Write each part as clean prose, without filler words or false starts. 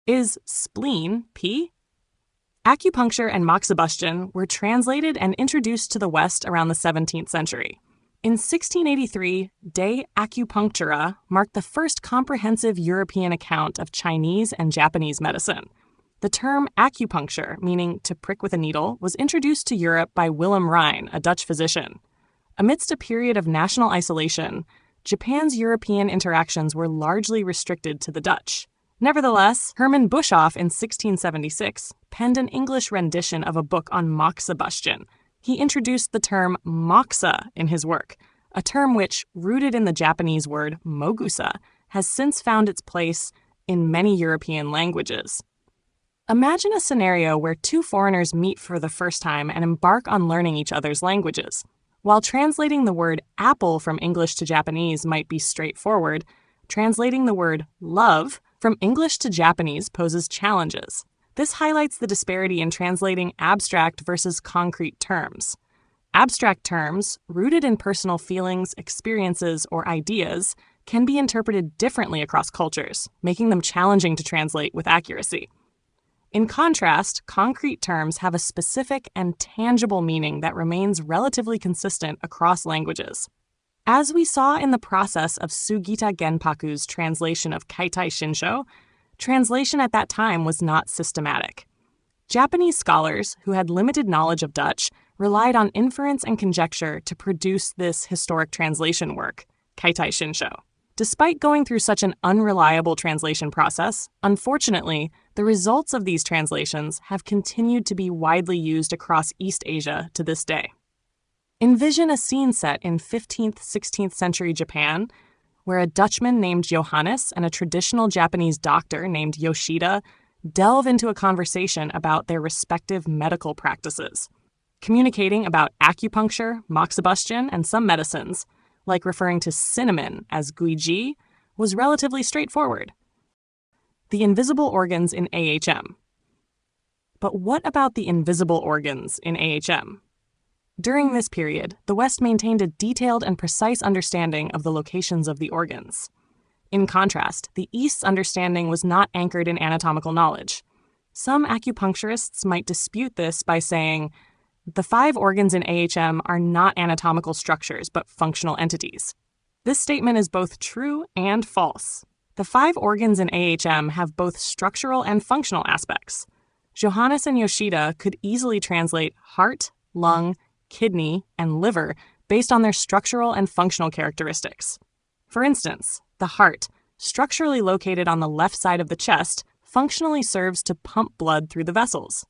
Is spleen P? Acupuncture and moxibustion were translated and introduced to the West around the 17th century. In 1683, De Acupunctura marked the first comprehensive European account of Chinese and Japanese medicine. The term acupuncture, meaning to prick with a needle, was introduced to Europe by Willem Rijn, a Dutch physician. Amidst a period of national isolation, Japan's European interactions were largely restricted to the Dutch. Nevertheless, Herman Buschhoff in 1676 penned an English rendition of a book on moxibustion. He introduced the term moxa in his work, a term which, rooted in the Japanese word mogusa, has since found its place in many European languages. Imagine a scenario where two foreigners meet for the first time and embark on learning each other's languages. While translating the word apple from English to Japanese might be straightforward, translating the word love from English to Japanese poses challenges. This highlights the disparity in translating abstract versus concrete terms. Abstract terms, rooted in personal feelings, experiences, or ideas, can be interpreted differently across cultures, making them challenging to translate with accuracy. In contrast, concrete terms have a specific and tangible meaning that remains relatively consistent across languages. As we saw in the process of Sugita Genpaku's translation of Kaitai Shinsho, translation at that time was not systematic. Japanese scholars, who had limited knowledge of Dutch, relied on inference and conjecture to produce this historic translation work, Kaitai Shinsho. Despite going through such an unreliable translation process, unfortunately, the results of these translations have continued to be widely used across East Asia to this day. Envision a scene set in 15th, 16th century Japan, where a Dutchman named Johannes and a traditional Japanese doctor named Yoshida delve into a conversation about their respective medical practices, communicating about acupuncture, moxibustion, and some medicines, like referring to cinnamon as guiji, was relatively straightforward. The invisible organs in AHM. But what about the invisible organs in AHM? During this period, the West maintained a detailed and precise understanding of the locations of the organs. In contrast, the East's understanding was not anchored in anatomical knowledge. Some acupuncturists might dispute this by saying, the 5 organs in AHM are not anatomical structures, but functional entities. This statement is both true and false. The 5 organs in AHM have both structural and functional aspects. Johannes and Yoshida could easily translate heart, lung, kidney, and liver based on their structural and functional characteristics. For instance, the heart, structurally located on the left side of the chest, functionally serves to pump blood through the vessels.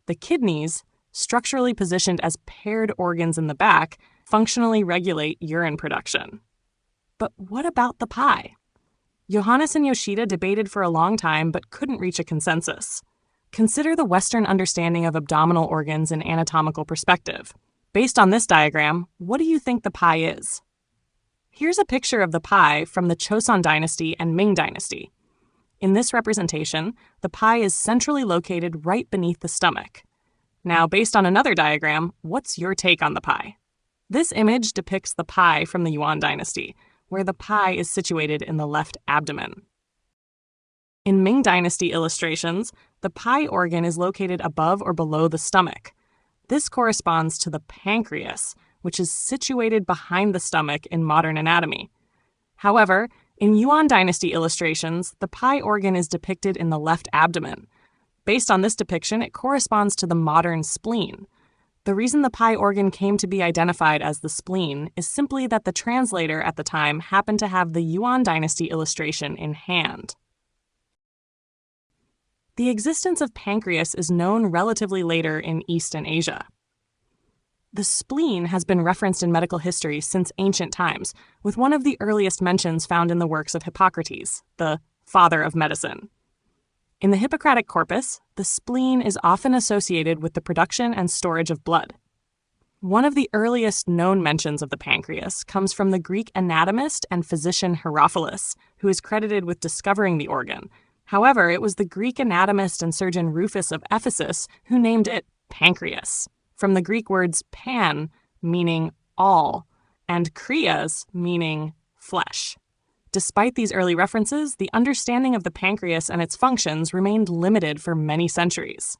The kidneys, structurally positioned as paired organs in the back, functionally regulate urine production. But what about the pie? Johannes and Yoshida debated for a long time but couldn't reach a consensus. Consider the Western understanding of abdominal organs in anatomical perspective. Based on this diagram, what do you think the pie is? Here's a picture of the pie from the Choson Dynasty and Ming Dynasty. In this representation, the pie is centrally located right beneath the stomach. Now, based on another diagram, what's your take on the pie? This image depicts the pie from the Yuan Dynasty, where the pie is situated in the left abdomen. In Ming Dynasty illustrations, the pie organ is located above or below the stomach. This corresponds to the pancreas, which is situated behind the stomach in modern anatomy. However, in Yuan Dynasty illustrations, the pie organ is depicted in the left abdomen. Based on this depiction, it corresponds to the modern spleen. The reason the pie organ came to be identified as the spleen is simply that the translator at the time happened to have the Yuan Dynasty illustration in hand. The existence of pancreas is known relatively later in Eastern Asia. The spleen has been referenced in medical history since ancient times, with one of the earliest mentions found in the works of Hippocrates, the father of medicine. In the Hippocratic corpus, the spleen is often associated with the production and storage of blood. One of the earliest known mentions of the pancreas comes from the Greek anatomist and physician Herophilus, who is credited with discovering the organ. However, it was the Greek anatomist and surgeon Rufus of Ephesus who named it pancreas, from the Greek words pan, meaning all, and krias, meaning flesh. Despite these early references, the understanding of the pancreas and its functions remained limited for many centuries.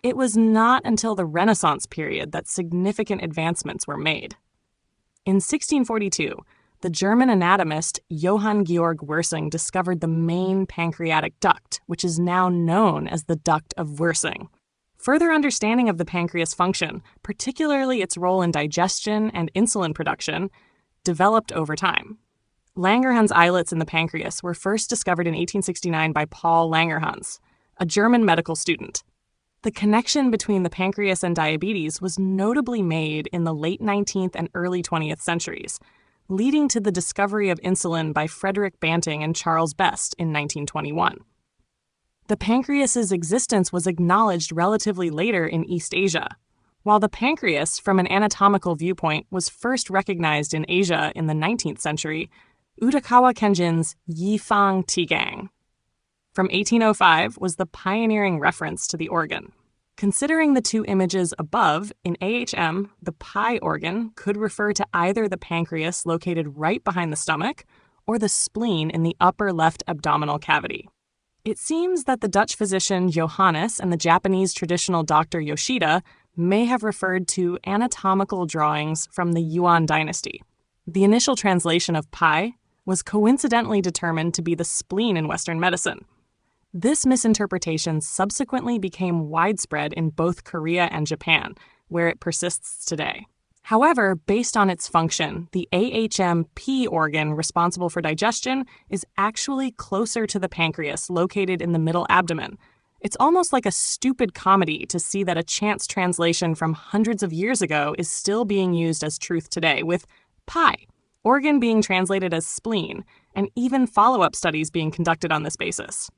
It was not until the Renaissance period that significant advancements were made. In 1642, the German anatomist Johann Georg Wirsing discovered the main pancreatic duct, which is now known as the duct of Wirsing. Further understanding of the pancreas function, particularly its role in digestion and insulin production, developed over time. Langerhans islets in the pancreas were first discovered in 1869 by Paul Langerhans, a German medical student. The connection between the pancreas and diabetes was notably made in the late 19th and early 20th centuries, leading to the discovery of insulin by Frederick Banting and Charles Best in 1921. The pancreas's existence was acknowledged relatively later in East Asia. While the pancreas, from an anatomical viewpoint, was first recognized in Asia in the 19th century, Utagawa Kenjin's Yifang Tigang from 1805 was the pioneering reference to the organ. Considering the two images above, in AHM, the pie organ could refer to either the pancreas located right behind the stomach or the spleen in the upper left abdominal cavity. It seems that the Dutch physician Johannes and the Japanese traditional doctor Yoshida may have referred to anatomical drawings from the Yuan dynasty. The initial translation of pie was coincidentally determined to be the spleen in Western medicine. This misinterpretation subsequently became widespread in both Korea and Japan, where it persists today. However, based on its function, the AHM-P organ responsible for digestion is actually closer to the pancreas located in the middle abdomen. It's almost like a stupid comedy to see that a chance translation from hundreds of years ago is still being used as truth today, with pie, organ being translated as spleen, and even follow-up studies being conducted on this basis.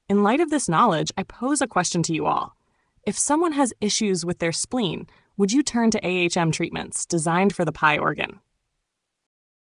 In light of this knowledge, I pose a question to you all. If someone has issues with their spleen, would you turn to AHM treatments designed for the pie organ?